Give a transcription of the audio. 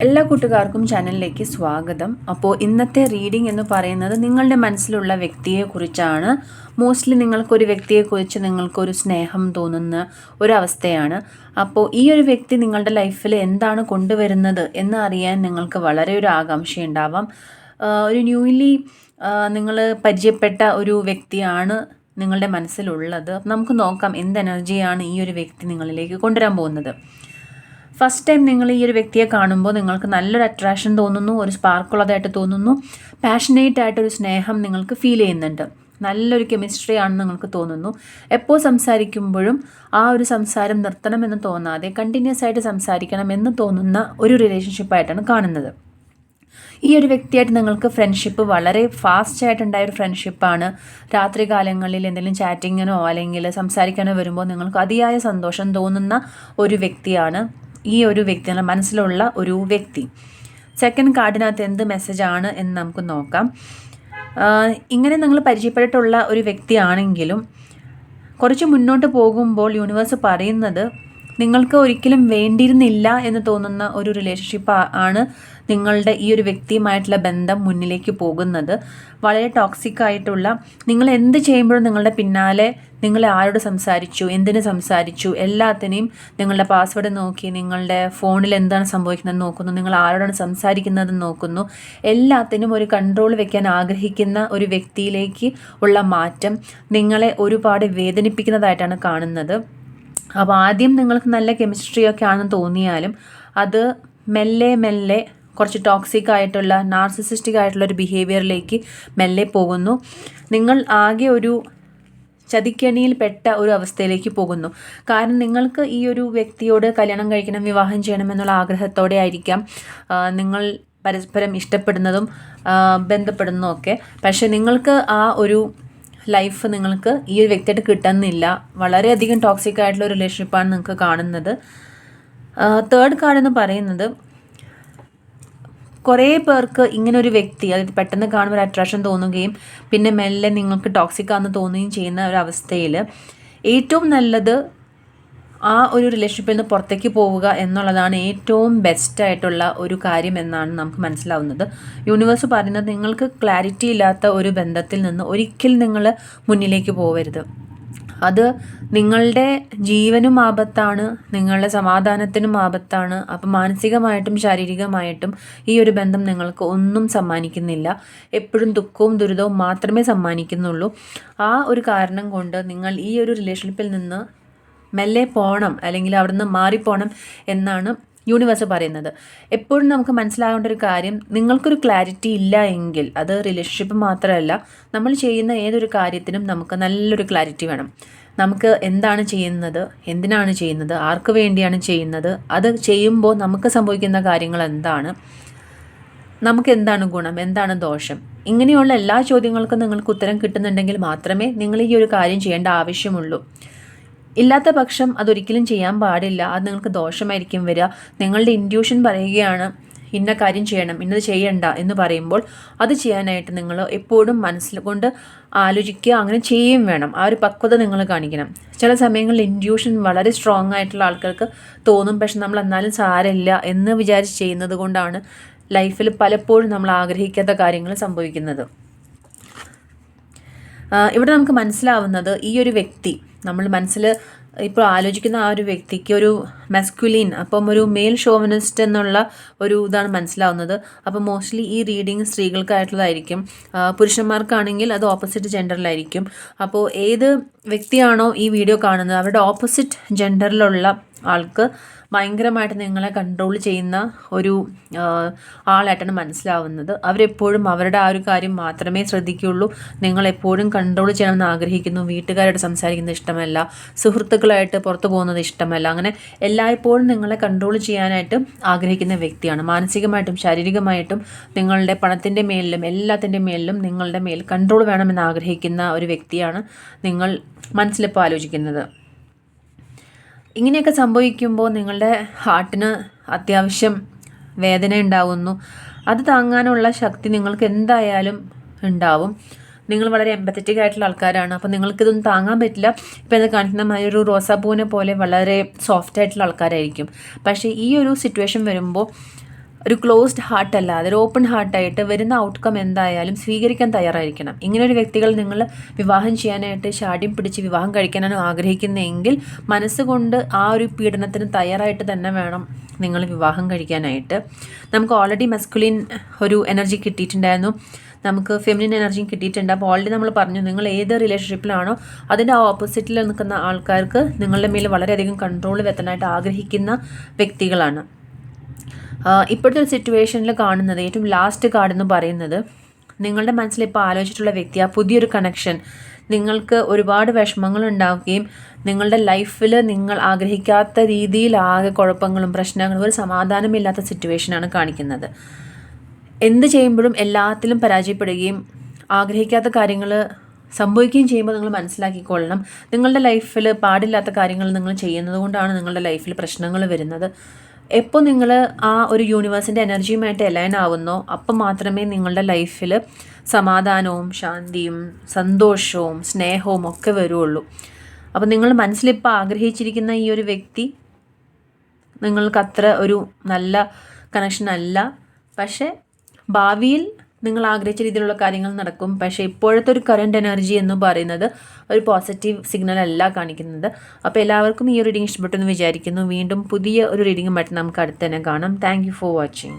എല്ലാ കൂട്ടുകാർക്കും ചാനലിലേക്ക് സ്വാഗതം. അപ്പോൾ ഇന്നത്തെ റീഡിംഗ് എന്ന് പറയുന്നത് നിങ്ങളുടെ മനസ്സിലുള്ള വ്യക്തിയെക്കുറിച്ചാണ്. മോസ്റ്റ്ലി നിങ്ങൾക്കൊരു വ്യക്തിയെക്കുറിച്ച് നിങ്ങൾക്കൊരു സ്നേഹം തോന്നുന്ന ഒരവസ്ഥയാണ്. അപ്പോൾ ഈ ഒരു വ്യക്തി നിങ്ങളുടെ ലൈഫിൽ എന്താണ് കൊണ്ടുവരുന്നത് എന്ന് അറിയാൻ നിങ്ങൾക്ക് വളരെ ഒരു ആകാംക്ഷയുണ്ടാവാം. ഒരു ന്യൂലി നിങ്ങൾ പരിചയപ്പെട്ട ഒരു വ്യക്തിയാണ് നിങ്ങളുടെ മനസ്സിലുള്ളത്. നമുക്ക് നോക്കാം എന്ത് എനർജിയാണ് ഈ ഒരു വ്യക്തി നിങ്ങളിലേക്ക് കൊണ്ടുവരാൻ പോകുന്നത്. ഫസ്റ്റ് ടൈം നിങ്ങൾ ഈ ഒരു വ്യക്തിയെ കാണുമ്പോൾ നിങ്ങൾക്ക് നല്ലൊരു അട്രാക്ഷൻ തോന്നുന്നു, ഒരു സ്പാർക്കുള്ളതായിട്ട് തോന്നുന്നു, പാഷനേറ്റ് ആയിട്ടൊരു സ്നേഹം നിങ്ങൾക്ക് ഫീൽ ചെയ്യുന്നുണ്ട്, നല്ലൊരു കെമിസ്ട്രി ആണെന്ന് നിങ്ങൾക്ക് തോന്നുന്നു. എപ്പോൾ സംസാരിക്കുമ്പോഴും ആ ഒരു സംസാരം നിർത്തണമെന്ന് തോന്നാതെ കണ്ടിന്യൂസ് ആയിട്ട് സംസാരിക്കണമെന്ന് തോന്നുന്ന ഒരു റിലേഷൻഷിപ്പായിട്ടാണ് കാണുന്നത്. ഈ ഒരു വ്യക്തിയായിട്ട് നിങ്ങൾക്ക് ഫ്രണ്ട്ഷിപ്പ് വളരെ ഫാസ്റ്റ് ആയിട്ടുണ്ടായ ഒരു ഫ്രണ്ട്ഷിപ്പാണ്. രാത്രി കാലങ്ങളിൽ എന്തെങ്കിലും ചാറ്റിങ്ങിനോ അല്ലെങ്കിൽ സംസാരിക്കാനോ വരുമ്പോൾ നിങ്ങൾക്ക് അതിയായ സന്തോഷം തോന്നുന്ന ഒരു വ്യക്തിയാണ് ഈ ഒരു വ്യക്തി, മനസ്സിലുള്ള ഒരു വ്യക്തി. സെക്കൻഡ് കാർഡിനകത്ത് എന്ത് മെസ്സേജാണ് എന്ന് നമുക്ക് നോക്കാം. ഇങ്ങനെ നിങ്ങൾ പരിചയപ്പെട്ടിട്ടുള്ള ഒരു വ്യക്തിയാണെങ്കിലും കുറച്ച് മുന്നോട്ട് പോകുമ്പോൾ യൂണിവേഴ്സ് പറയുന്നത് നിങ്ങൾക്ക് ഒരിക്കലും വേണ്ടിയിരുന്നില്ല എന്ന് തോന്നുന്ന ഒരു റിലേഷൻഷിപ്പ് ആണ് നിങ്ങളുടെ ഈ ഒരു വ്യക്തിയുമായിട്ടുള്ള ബന്ധം മുന്നിലേക്ക് പോകുന്നത്. വളരെ ടോക്സിക് ആയിട്ടുള്ള, നിങ്ങൾ എന്ത് ചെയ്യുമ്പോഴും നിങ്ങളുടെ പിന്നാലെ നിങ്ങൾ ആരോട് സംസാരിച്ചു, എന്തിന് സംസാരിച്ചു, എല്ലാത്തിനെയും നിങ്ങളുടെ പാസ്വേഡ് നോക്കി, നിങ്ങളുടെ ഫോണിൽ എന്താണ് സംഭവിക്കുന്നത് നോക്കുന്നു, നിങ്ങൾ ആരോടാണ് സംസാരിക്കുന്നത് നോക്കുന്നു, എല്ലാത്തിനും ഒരു കൺട്രോൾ വെക്കാൻ ആഗ്രഹിക്കുന്ന ഒരു വ്യക്തിയിലേക്ക് ഉള്ള മാറ്റം നിങ്ങളെ ഒരുപാട് വേദനിപ്പിക്കുന്നതായിട്ടാണ് കാണുന്നത്. അപ്പോൾ ആദ്യം നിങ്ങൾക്ക് നല്ല കെമിസ്ട്രിയൊക്കെ ആണെന്ന് തോന്നിയാലും അത് മെല്ലെ മെല്ലെ കുറച്ച് ടോക്സിക് ആയിട്ടുള്ള, നാർസിസിസ്റ്റിക് ആയിട്ടുള്ള ഒരു ബിഹേവിയറിലേക്ക് മെല്ലെ പോകുന്നു. നിങ്ങൾ ആകെ ഒരു ചതിക്കണിയിൽ പെട്ട ഒരു അവസ്ഥയിലേക്ക് പോകുന്നു. കാരണം നിങ്ങൾക്ക് ഈ ഒരു വ്യക്തിയോട് കല്യാണം കഴിക്കണം, വിവാഹം ചെയ്യണമെന്നുള്ള ആഗ്രഹത്തോടെ ആയിരിക്കാം നിങ്ങൾ പരസ്പരം ഇഷ്ടപ്പെടുന്നതും ബന്ധപ്പെടുന്നതും ഒക്കെ. പക്ഷേ നിങ്ങൾക്ക് ആ ഒരു ലൈഫ് നിങ്ങൾക്ക് ഈ ഒരു വ്യക്തിയായിട്ട് കിട്ടുന്നില്ല. വളരെയധികം ടോക്സിക് ആയിട്ടുള്ള ഒരു റിലേഷൻഷിപ്പാണ് നിങ്ങൾക്ക് കാണുന്നത്. തേർഡ് കാർഡ് എന്ന് പറയുന്നത് കുറേ പേർക്ക് ഇങ്ങനെ ഒരു വ്യക്തി, അതായത് പെട്ടെന്ന് കാണുമ്പോൾ ഒരു അട്രാക്ഷൻ തോന്നുകയും പിന്നെ മെല്ലെ നിങ്ങൾക്ക് ടോക്സിക് ആണെന്ന് തോന്നുകയും ചെയ്യുന്ന ഒരു അവസ്ഥയിൽ ഏറ്റവും നല്ലത് ആ ഒരു റിലേഷൻഷിപ്പിൽ നിന്ന് പുറത്തേക്ക് പോവുക എന്നുള്ളതാണ് ഏറ്റവും ബെസ്റ്റ് ആയിട്ടുള്ള ഒരു കാര്യം എന്നാണ് നമുക്ക് മനസ്സിലാവുന്നത്. യൂണിവേഴ്സ് പറയുന്നത് നിങ്ങൾക്ക് ക്ലാരിറ്റി ഇല്ലാത്ത ഒരു ബന്ധത്തിൽ നിന്ന് ഒരിക്കലും നിങ്ങൾ മുന്നിലേക്ക് പോവരുത്. അത് നിങ്ങളുടെ ജീവനും ആപത്താണ്, നിങ്ങളുടെ സമാധാനത്തിനും ആപത്താണ്. അപ്പം മാനസികമായിട്ടും ശാരീരികമായിട്ടും ഈ ഒരു ബന്ധം നിങ്ങൾക്ക് ഒന്നും സമ്മാനിക്കുന്നില്ല. എപ്പോഴും ദുഃഖവും ദുരിതവും മാത്രമേ സമ്മാനിക്കുന്നുള്ളൂ. ആ ഒരു കാരണം കൊണ്ട് നിങ്ങൾ ഈ ഒരു റിലേഷൻഷിപ്പിൽ നിന്ന് മെല്ലെ പോകണം, അല്ലെങ്കിൽ അവിടെ നിന്ന് മാറിപ്പോണം എന്നാണ് യൂണിവേഴ്സ് പറയുന്നത്. എപ്പോഴും നമുക്ക് മനസ്സിലാകേണ്ട ഒരു കാര്യം, നിങ്ങൾക്കൊരു ക്ലാരിറ്റി ഇല്ല എങ്കിൽ, അത് റിലേഷൻഷിപ്പ് മാത്രമല്ല, നമ്മൾ ചെയ്യുന്ന ഏതൊരു കാര്യത്തിനും നമുക്ക് നല്ലൊരു ക്ലാരിറ്റി വേണം. നമുക്ക് എന്താണ് ചെയ്യുന്നത്, എന്തിനാണ് ചെയ്യുന്നത്, ആർക്ക് വേണ്ടിയാണ് ചെയ്യുന്നത്, അത് ചെയ്യുമ്പോൾ നമുക്ക് സംഭവിക്കുന്ന കാര്യങ്ങൾ എന്താണ്, നമുക്ക് എന്താണ് ഗുണം, എന്താണ് ദോഷം, ഇങ്ങനെയുള്ള എല്ലാ ചോദ്യങ്ങൾക്കും നിങ്ങൾക്ക് ഉത്തരം കിട്ടുന്നുണ്ടെങ്കിൽ മാത്രമേ നിങ്ങൾ ഈ ഒരു കാര്യം ചെയ്യേണ്ട ആവശ്യമുള്ളൂ. ഇല്ലാത്ത പക്ഷം അതൊരിക്കലും ചെയ്യാൻ പാടില്ല. അത് നിങ്ങൾക്ക് ദോഷമായിരിക്കും വരിക. നിങ്ങളുടെ ഇൻറ്റ്യൂഷൻ പറയുകയാണ് ഇന്ന കാര്യം ചെയ്യണം, ഇന്നത് ചെയ്യണ്ട എന്ന് പറയുമ്പോൾ അത് ചെയ്യാനായിട്ട് നിങ്ങൾ എപ്പോഴും മനസ്സിൽ കൊണ്ട് ആലോചിക്കുക, അങ്ങനെ ചെയ്യുകയും വേണം. ആ ഒരു പക്വത നിങ്ങൾ കാണിക്കണം. ചില സമയങ്ങളിൽ ഇൻറ്റ്യൂഷൻ വളരെ സ്ട്രോങ് ആയിട്ടുള്ള ആൾക്കാർക്ക് തോന്നും, പക്ഷെ നമ്മൾ എന്നാലും സാരമില്ല എന്ന് വിചാരിച്ച് ചെയ്യുന്നത് കൊണ്ടാണ് ലൈഫിൽ പലപ്പോഴും നമ്മൾ ആഗ്രഹിക്കാത്ത കാര്യങ്ങൾ സംഭവിക്കുന്നത്. ഇവിടെ നമുക്ക് മനസ്സിലാവുന്നത് ഈ ഒരു വ്യക്തി, നമ്മൾ മനസ്സിൽ ഇപ്പോൾ ആലോചിക്കുന്ന ആ ഒരു വ്യക്തിക്ക് ഒരു മസ്കുലിൻ, അപ്പം ഒരു മെയിൽ ഷോവനിസ്റ്റ് എന്നുള്ള ഒരു ഇതാണ് മനസ്സിലാവുന്നത്. അപ്പോൾ മോസ്റ്റ്ലി ഈ റീഡിങ് സ്ത്രീകൾക്കായിട്ടുള്ളതായിരിക്കും. പുരുഷന്മാർക്കാണെങ്കിൽ അത് ഓപ്പോസിറ്റ് ജെൻഡറിലായിരിക്കും. അപ്പോൾ ഏത് വ്യക്തിയാണോ ഈ വീഡിയോ കാണുന്നത് അവരുടെ ഓപ്പോസിറ്റ് ജെൻഡറിലുള്ള ആൾക്ക് ഭയങ്കരമായിട്ട് നിങ്ങളെ കൺട്രോൾ ചെയ്യുന്ന ഒരു ആളായിട്ടാണ് മനസ്സിലാവുന്നത്. അവരെപ്പോഴും അവരുടെ ആ ഒരു കാര്യം മാത്രമേ ശ്രദ്ധിക്കുകയുള്ളൂ. നിങ്ങളെപ്പോഴും കൺട്രോൾ ചെയ്യണമെന്ന് ആഗ്രഹിക്കുന്നു. വീട്ടുകാരായിട്ട് സംസാരിക്കുന്നത് ഇഷ്ടമല്ല, സുഹൃത്തുക്കളായിട്ട് പുറത്തു പോകുന്നത് ഇഷ്ടമല്ല. അങ്ങനെ എല്ലായ്പ്പോഴും നിങ്ങളെ കൺട്രോൾ ചെയ്യാനായിട്ട് ആഗ്രഹിക്കുന്ന വ്യക്തിയാണ്. മാനസികമായിട്ടും ശാരീരികമായിട്ടും നിങ്ങളുടെ പണത്തിൻ്റെ മേലിലും എല്ലാത്തിൻ്റെ മേലിലും നിങ്ങളുടെ മേൽ കൺട്രോൾ വേണമെന്ന് ആഗ്രഹിക്കുന്ന ഒരു വ്യക്തിയാണ് നിങ്ങൾ മനസ്സിലിപ്പോൾ ആലോചിക്കുന്നത്. ഇങ്ങനെയൊക്കെ സംഭവിക്കുമ്പോൾ നിങ്ങളുടെ ഹാർട്ടിന് അത്യാവശ്യം വേദന ഉണ്ടാകുന്നു. അത് താങ്ങാനുള്ള ശക്തി നിങ്ങൾക്ക് എന്തായാലും ഉണ്ടാവും. നിങ്ങൾ വളരെ എമ്പത്തറ്റിക് ആയിട്ടുള്ള ആൾക്കാരാണ്. അപ്പോൾ നിങ്ങൾക്കിതൊന്നും താങ്ങാൻ പറ്റില്ല. ഇപ്പോൾ ഇത് കാണിക്കുന്ന ഒരു റോസാപ്പൂവിനെ പോലെ വളരെ സോഫ്റ്റ് ആയിട്ടുള്ള ആൾക്കാരായിരിക്കും. പക്ഷേ ഈ ഒരു സിറ്റുവേഷൻ വരുമ്പോൾ ഒരു ക്ലോസ്ഡ് ഹാർട്ട് അല്ലാതെ ഒരു ഓപ്പൺ ഹാർട്ടായിട്ട് വരുന്ന ഔട്ട്കം എന്തായാലും സ്വീകരിക്കാൻ തയ്യാറായിരിക്കണം. ഇങ്ങനെ ഒരു വ്യക്തികൾ നിങ്ങൾ വിവാഹം ചെയ്യാനായിട്ട് ശാഠ്യം പിടിച്ച് വിവാഹം കഴിക്കാനാണ് ആഗ്രഹിക്കുന്നതെങ്കിൽ മനസ്സുകൊണ്ട് ആ ഒരു പീഡനത്തിന് തയ്യാറായിട്ട് തന്നെ വേണം നിങ്ങൾ വിവാഹം കഴിക്കാനായിട്ട്. നമുക്ക് ഓൾറെഡി മസ്കുലിൻ ഒരു എനർജി കിട്ടിയിട്ടുണ്ടായിരുന്നു, നമുക്ക് ഫെമിനിൻ എനർജിയും കിട്ടിയിട്ടുണ്ട്. അപ്പോൾ ഓൾറെഡി നമ്മൾ പറഞ്ഞു, നിങ്ങൾ ഏത് റിലേഷൻഷിപ്പിലാണോ അതിൻ്റെ ഓപ്പോസിറ്റിൽ നിൽക്കുന്ന ആൾക്കാർക്ക് നിങ്ങളുടെ മേൽ വളരെയധികം കൺട്രോൾ വെത്താനായിട്ട് ആഗ്രഹിക്കുന്ന വ്യക്തികളാണ്. ഇപ്പോഴത്തെ ഒരു സിറ്റുവേഷനിൽ കാണുന്നത് ഏറ്റവും ലാസ്റ്റ് കാർഡ് എന്ന് പറയുന്നത്, നിങ്ങളുടെ മനസ്സിൽ ഇപ്പോൾ ആലോചിച്ചിട്ടുള്ള വ്യക്തി ആ പുതിയൊരു കണക്ഷൻ നിങ്ങൾക്ക് ഒരുപാട് വിഷമങ്ങൾ ഉണ്ടാവുകയും നിങ്ങളുടെ ലൈഫിൽ നിങ്ങൾ ആഗ്രഹിക്കാത്ത രീതിയിൽ ആകെ കുഴപ്പങ്ങളും പ്രശ്നങ്ങളും ഒരു സമാധാനമില്ലാത്ത സിറ്റുവേഷനാണ് കാണിക്കുന്നത്. എന്ത് ചെയ്യുമ്പോഴും എല്ലാത്തിലും പരാജയപ്പെടുകയും ആഗ്രഹിക്കാത്ത കാര്യങ്ങൾ സംഭവിക്കുകയും ചെയ്യുമ്പോൾ നിങ്ങൾ മനസ്സിലാക്കിക്കൊള്ളണം, നിങ്ങളുടെ ലൈഫിൽ പാടില്ലാത്ത കാര്യങ്ങൾ നിങ്ങൾ ചെയ്യുന്നത് കൊണ്ടാണ് നിങ്ങളുടെ ലൈഫിൽ പ്രശ്നങ്ങൾ വരുന്നത്. എപ്പോൾ നിങ്ങൾ ആ ഒരു യൂണിവേഴ്സിൻ്റെ എനർജിയുമായിട്ട് അലൈൻ ആവുന്നോ അപ്പം മാത്രമേ നിങ്ങളുടെ ലൈഫിൽ സമാധാനവും ശാന്തിയും സന്തോഷവും സ്നേഹവും ഒക്കെ വരുള്ളൂ. അപ്പോൾ നിങ്ങൾ മനസ്സിലിപ്പോൾ ആഗ്രഹിച്ചിരിക്കുന്ന ഈ ഒരു വ്യക്തി നിങ്ങൾക്ക് അത്ര ഒരു നല്ല കണക്ഷൻ അല്ല. പക്ഷേ ഭാവിയിൽ നിങ്ങൾ ആഗ്രഹിച്ച രീതിയിലുള്ള കാര്യങ്ങൾ നടക്കും. പക്ഷേ ഇപ്പോഴത്തെ ഒരു കറണ്ട് എനർജി എന്ന് പറയുന്നത് ഒരു പോസിറ്റീവ് സിഗ്നൽ അല്ല കാണിക്കുന്നത്. അപ്പോൾ എല്ലാവർക്കും ഈ ഒരു റീഡിംഗ് ഇഷ്ടപ്പെട്ടെന്ന് വിചാരിക്കുന്നു. വീണ്ടും പുതിയ ഒരു റീഡിങ്ങുമായിട്ട് നമുക്ക് അടുത്ത് തന്നെ കാണാം. Thank you for watching.